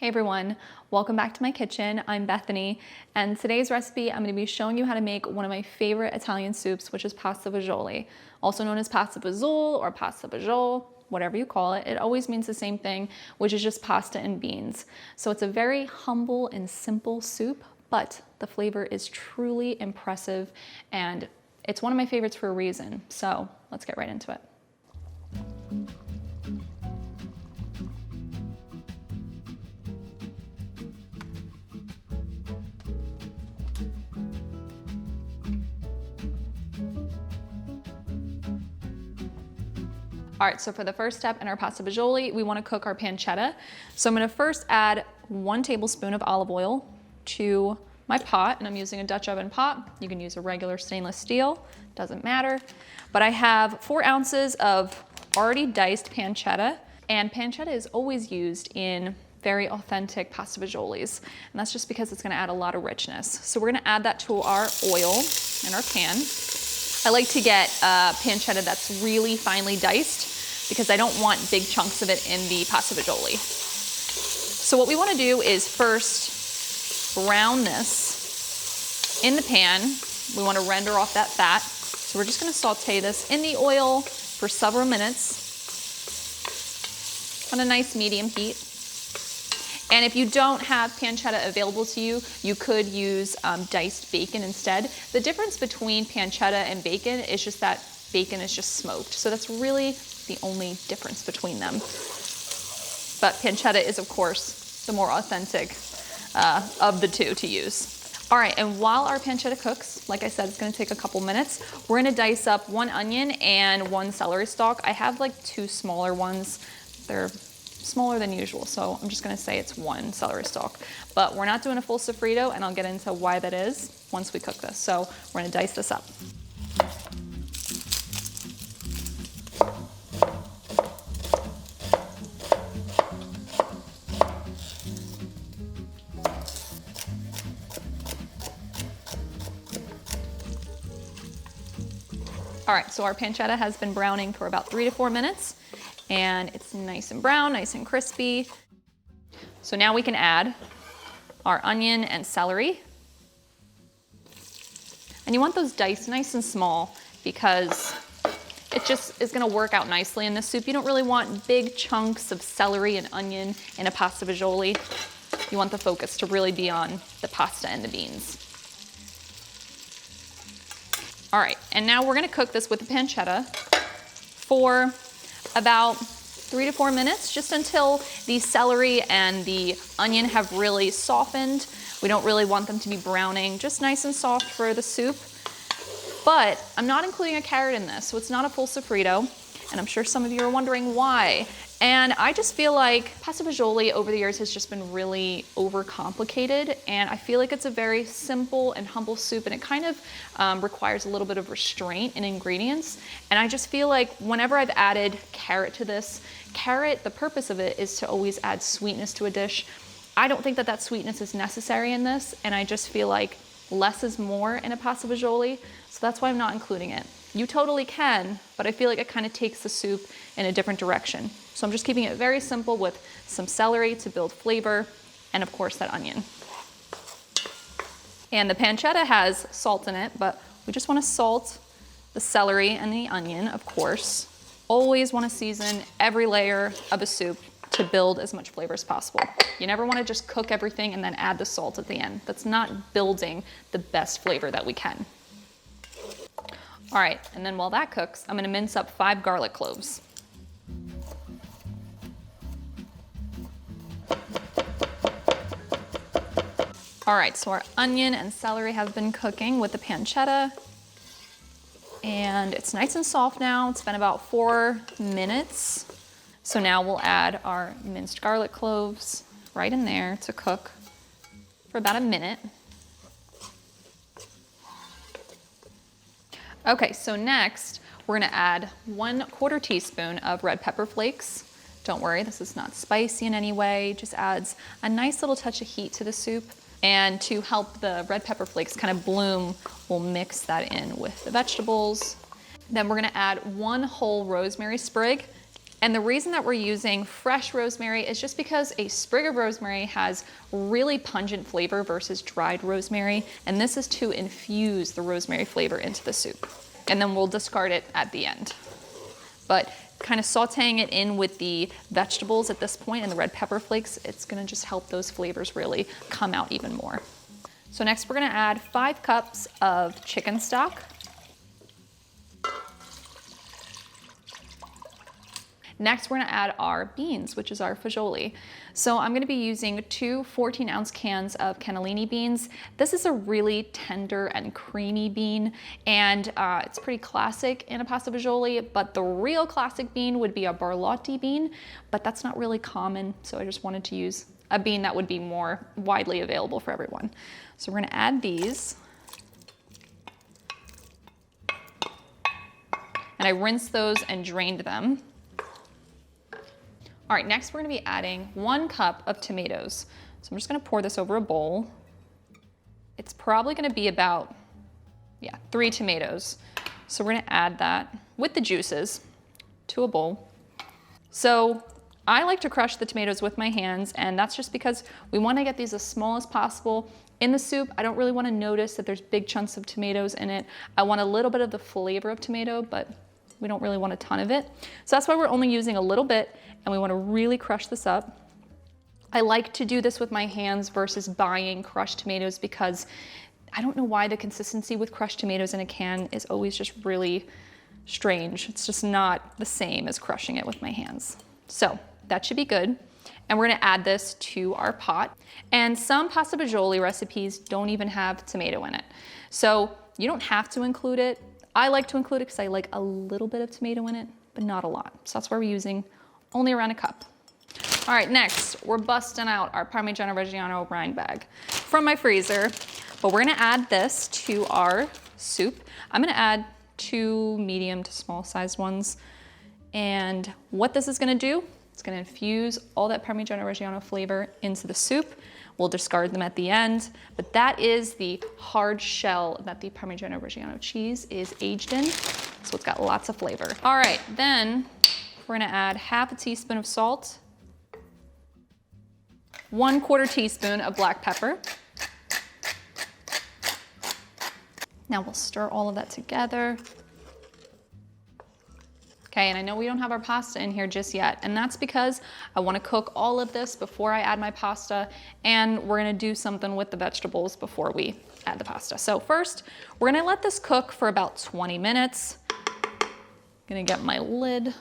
Hey everyone, welcome back to my kitchen. I'm Bethany, and today's recipe I'm going to be showing you how to make one of my favorite Italian soups, which is pasta fagioli, also known as pasta fazool or pasta fagioli, whatever you call it. It always means the same thing, which is just pasta and beans. So it's a very humble and simple soup, but the flavor is truly impressive, and it's one of my favorites for a reason. So let's get right into it. All right, so for the first step in our pasta fagioli, we want to cook our pancetta. So I'm going to first add 1 tablespoon of olive oil to my pot, and I'm using a Dutch oven pot. You can use a regular stainless steel, doesn't matter. But I have 4 ounces of already diced pancetta, and pancetta is always used in very authentic pasta fagiolis, and that's just because it's going to add a lot of richness. So we're going to add that to our oil in our pan. I like to get pancetta that's really finely diced because I don't want big chunks of it in the pasta fagioli. So what we want to do is first brown this in the pan. We want to render off that fat. So we're just going to saute this in the oil for several minutes on a nice medium heat. And if you don't have pancetta available to you, you could use diced bacon instead. The difference between pancetta and bacon is just that bacon is just smoked. So that's really the only difference between them. But pancetta is, of course, the more authentic of the two to use. All right, and while our pancetta cooks, like I said, it's gonna take a couple minutes, we're gonna dice up 1 onion and 1 celery stalk. I have like 2 smaller ones. They're smaller than usual, so I'm just gonna say it's 1 celery stalk. But we're not doing a full sofrito, and I'll get into why that is once we cook this. So we're gonna dice this up. All right, so our pancetta has been browning for about 3 to 4 minutes. And it's nice and brown, nice and crispy. So now we can add our onion and celery. And you want those diced nice and small because it just is gonna work out nicely in this soup. You don't really want big chunks of celery and onion in a pasta fagioli. You want the focus to really be on the pasta and the beans. All right, and now we're gonna cook this with the pancetta for about 3 to 4 minutes, just until the celery and the onion have really softened. We don't really want them to be browning, just nice and soft for the soup. But I'm not including a carrot in this, so it's not a full sofrito, and I'm sure some of you are wondering why. And I just feel like pasta fagioli over the years has just been really overcomplicated, and I feel like it's a very simple and humble soup, and it kind of requires a little bit of restraint in ingredients. And I just feel like whenever I've added carrot to this, the purpose of it is to always add sweetness to a dish. I don't think that that sweetness is necessary in this, and I just feel like less is more in a pasta fagioli, so that's why I'm not including it. You totally can, but I feel like it kind of takes the soup in a different direction. So I'm just keeping it very simple with some celery to build flavor, and of course that onion. And the pancetta has salt in it, but we just want to salt the celery and the onion, of course. Always want to season every layer of a soup to build as much flavor as possible. You never want to just cook everything and then add the salt at the end. That's not building the best flavor that we can. All right, and then while that cooks, I'm gonna mince up 5 garlic cloves. All right, so our onion and celery have been cooking with the pancetta, and it's nice and soft now. It's been about 4 minutes. So now we'll add our minced garlic cloves right in there to cook for about a minute. Okay, so next we're gonna add 1/4 teaspoon of red pepper flakes. Don't worry, this is not spicy in any way, just adds a nice little touch of heat to the soup. And to help the red pepper flakes kind of bloom, we'll mix that in with the vegetables. Then we're gonna add 1 whole rosemary sprig. And the reason that we're using fresh rosemary is just because a sprig of rosemary has really pungent flavor versus dried rosemary. And this is to infuse the rosemary flavor into the soup. And then we'll discard it at the end. But kind of sauteing it in with the vegetables at this point and the red pepper flakes, it's gonna just help those flavors really come out even more. So next we're gonna add 5 cups of chicken stock. Next, we're gonna add our beans, which is our fagioli. So I'm gonna be using 2 14-ounce cans of cannellini beans. This is a really tender and creamy bean, and it's pretty classic in a pasta fagioli, but the real classic bean would be a barlotti bean, but that's not really common, so I just wanted to use a bean that would be more widely available for everyone. So we're gonna add these. And I rinsed those and drained them. All right, next we're gonna be adding 1 cup of tomatoes. So I'm just gonna pour this over a bowl. It's probably gonna be about, 3 tomatoes. So we're gonna add that with the juices to a bowl. So I like to crush the tomatoes with my hands, and that's just because we wanna get these as small as possible. In the soup, I don't really wanna notice that there's big chunks of tomatoes in it. I want a little bit of the flavor of tomato, but we don't really want a ton of it. So that's why we're only using a little bit, and we wanna really crush this up. I like to do this with my hands versus buying crushed tomatoes because I don't know why the consistency with crushed tomatoes in a can is always just really strange. It's just not the same as crushing it with my hands. So that should be good. And we're gonna add this to our pot. And some pasta fagioli recipes don't even have tomato in it. So you don't have to include it. I like to include it because I like a little bit of tomato in it, but not a lot. So that's why we're using only around a cup. All right, next, we're busting out our Parmigiano Reggiano rind bag from my freezer, but we're gonna add this to our soup. I'm gonna add 2 medium to small sized ones. And what this is gonna do, it's gonna infuse all that Parmigiano Reggiano flavor into the soup. We'll discard them at the end, but that is the hard shell that the Parmigiano Reggiano cheese is aged in, so it's got lots of flavor. All right, then we're gonna add 1/2 teaspoon of salt, 1/4 teaspoon of black pepper. Now we'll stir all of that together. Okay, and I know we don't have our pasta in here just yet, and that's because I wanna cook all of this before I add my pasta, and we're gonna do something with the vegetables before we add the pasta. So first, we're gonna let this cook for about 20 minutes. Gonna get my lid.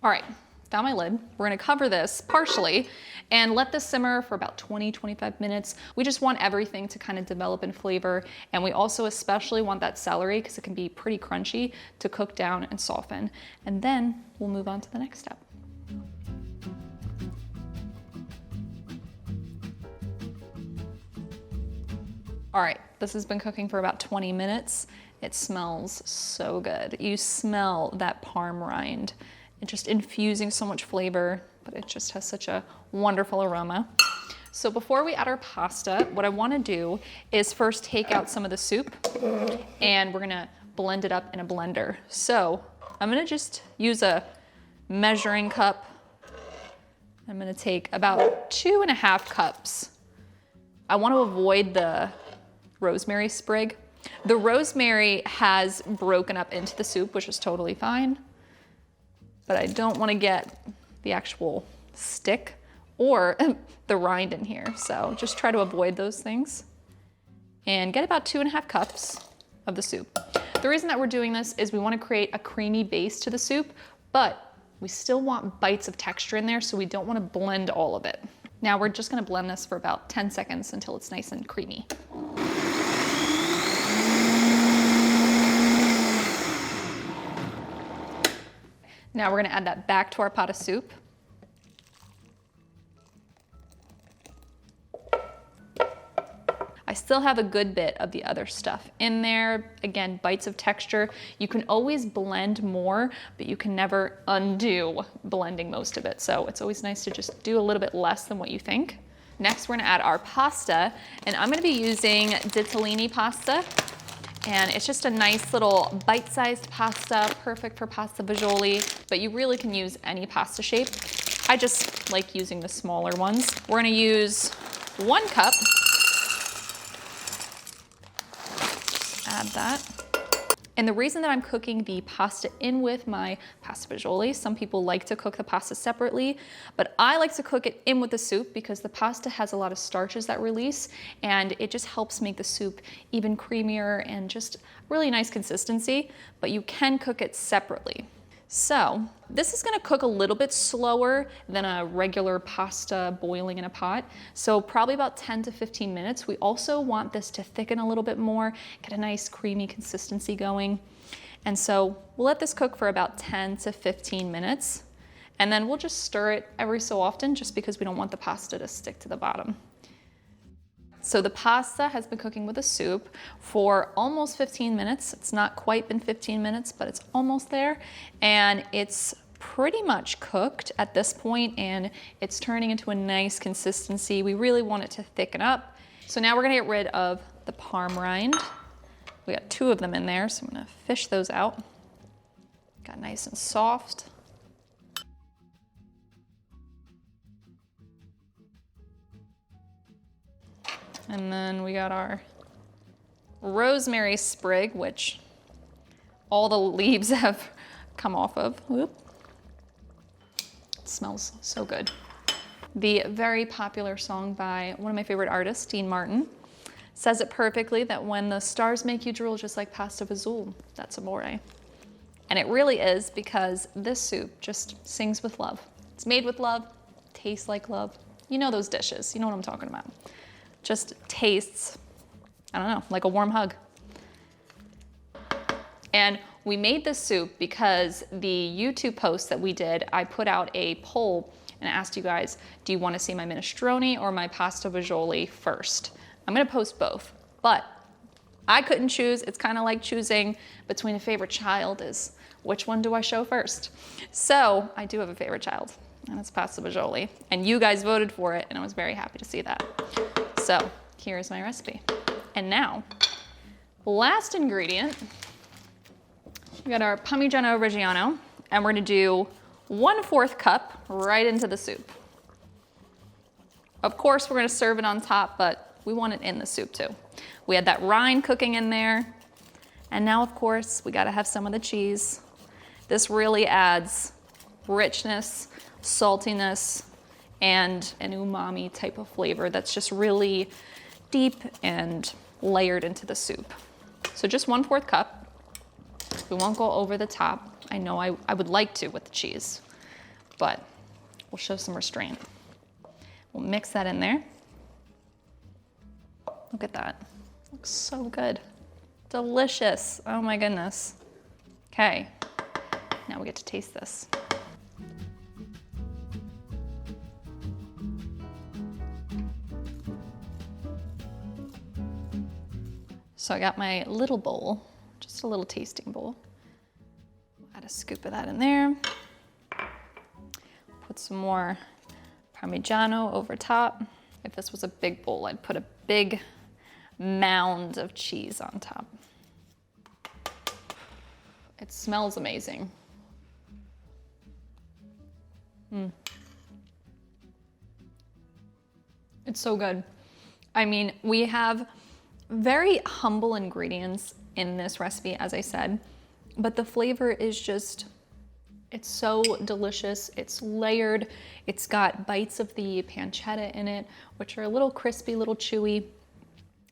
All right, found my lid. We're gonna cover this partially and let this simmer for about 20-25 minutes. We just want everything to kind of develop in flavor, and we also especially want that celery, because it can be pretty crunchy, to cook down and soften. And then we'll move on to the next step. All right, this has been cooking for about 20 minutes. It smells so good. You smell that parm rind. It's just infusing so much flavor, but it just has such a wonderful aroma. So before we add our pasta, what I wanna do is first take out some of the soup, and we're gonna blend it up in a blender. So I'm gonna just use a measuring cup. I'm gonna take about 2.5 cups. I wanna avoid the rosemary sprig. The rosemary has broken up into the soup, which is totally fine, but I don't wanna get the actual stick or the rind in here. So just try to avoid those things and get about 2.5 cups of the soup. The reason that we're doing this is we wanna create a creamy base to the soup, but we still want bites of texture in there, so we don't wanna blend all of it. Now we're just gonna blend this for about 10 seconds until it's nice and creamy. Now we're gonna add that back to our pot of soup. I still have a good bit of the other stuff in there. Again, bites of texture. You can always blend more, but you can never undo blending most of it. So it's always nice to just do a little bit less than what you think. Next, we're gonna add our pasta, and I'm gonna be using ditalini pasta. And it's just a nice little bite-sized pasta, perfect for pasta fagioli, but you really can use any pasta shape. I just like using the smaller ones. We're gonna use 1 cup. Just add that. And the reason that I'm cooking the pasta in with my pasta fagioli, some people like to cook the pasta separately, but I like to cook it in with the soup because the pasta has a lot of starches that release, and it just helps make the soup even creamier and just really nice consistency, but you can cook it separately. So this is gonna cook a little bit slower than a regular pasta boiling in a pot. So probably about 10 to 15 minutes. We also want this to thicken a little bit more, get a nice creamy consistency going. And so we'll let this cook for about 10 to 15 minutes. And then we'll just stir it every so often just because we don't want the pasta to stick to the bottom. So the pasta has been cooking with the soup for almost 15 minutes. It's not quite been 15 minutes, but it's almost there. And it's pretty much cooked at this point, and it's turning into a nice consistency. We really want it to thicken up. So now we're gonna get rid of the parm rind. We got 2 of them in there, so I'm gonna fish those out. Got nice and soft. And then we got our rosemary sprig, which all the leaves have come off of. Whoop. It smells so good. The very popular song by one of my favorite artists, Dean Martin, says it perfectly that when the stars make you drool just like pasta fazool, that's amore. And it really is, because this soup just sings with love. It's made with love, tastes like love. You know those dishes, you know what I'm talking about. Just tastes, I don't know, like a warm hug. And we made this soup because the YouTube post that we did, I put out a poll and asked you guys, do you want to see my minestrone or my pasta fagioli first? I'm gonna post both, but I couldn't choose. It's kind of like choosing between a favorite child, is which one do I show first? So I do have a favorite child, and it's pasta fagioli, and you guys voted for it, and I was very happy to see that. So here's my recipe. And now, last ingredient, we got our Parmigiano Reggiano, and we're gonna do 1/4 cup right into the soup. Of course, we're gonna serve it on top, but we want it in the soup too. We had that rind cooking in there, and now of course, we gotta have some of the cheese. This really adds richness, saltiness, and an umami type of flavor that's just really deep and layered into the soup. So just 1/4 cup. We won't go over the top. I know I would like to with the cheese, but we'll show some restraint. We'll mix that in there. Look at that, looks so good. Delicious, oh my goodness. Okay, now we get to taste this. So I got my little bowl, just a little tasting bowl. Add a scoop of that in there. Put some more Parmigiano over top. If this was a big bowl, I'd put a big mound of cheese on top. It smells amazing. It's so good. I mean, we have very humble ingredients in this recipe, as I said, but the flavor is just, it's so delicious. It's layered. It's got bites of the pancetta in it, which are a little crispy, a little chewy.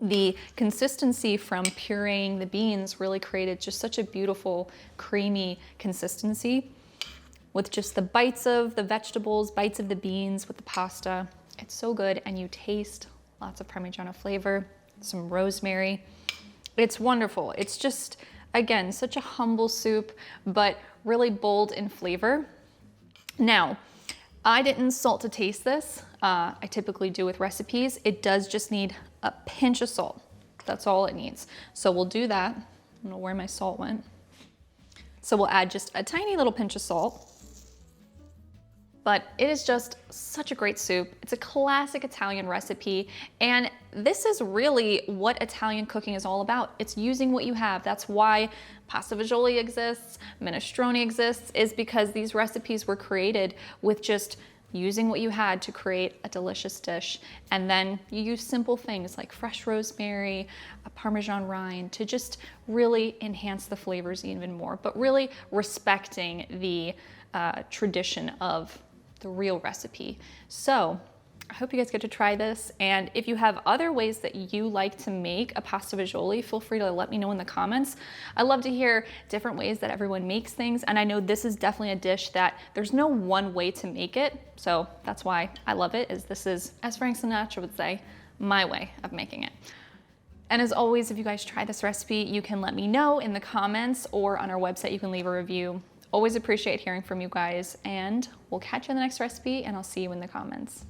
The consistency from pureeing the beans really created just such a beautiful, creamy consistency with just the bites of the vegetables, bites of the beans with the pasta. It's so good, and you taste lots of Parmigiano flavor, some rosemary. It's wonderful. It's just, again, such a humble soup, but really bold in flavor. Now, I didn't salt to taste this. I typically do with recipes. It does just need a pinch of salt. That's all it needs. So we'll do that. I don't know where my salt went. So we'll add just a tiny little pinch of salt. but it is just such a great soup. It's a classic Italian recipe, and this is really what Italian cooking is all about. It's using what you have. That's why pasta fagioli exists, minestrone exists, is because these recipes were created with just using what you had to create a delicious dish. And then you use simple things like fresh rosemary, a Parmesan rind to just really enhance the flavors even more, but really respecting the tradition of the real recipe. So I hope you guys get to try this. And if you have other ways that you like to make a pasta fagioli, feel free to let me know in the comments. I love to hear different ways that everyone makes things. And I know this is definitely a dish that there's no one way to make it. So that's why I love it, is this is, as Frank Sinatra would say, my way of making it. And as always, if you guys try this recipe, you can let me know in the comments, or on our website, you can leave a review. Always appreciate hearing from you guys, and we'll catch you in the next recipe, and I'll see you in the comments.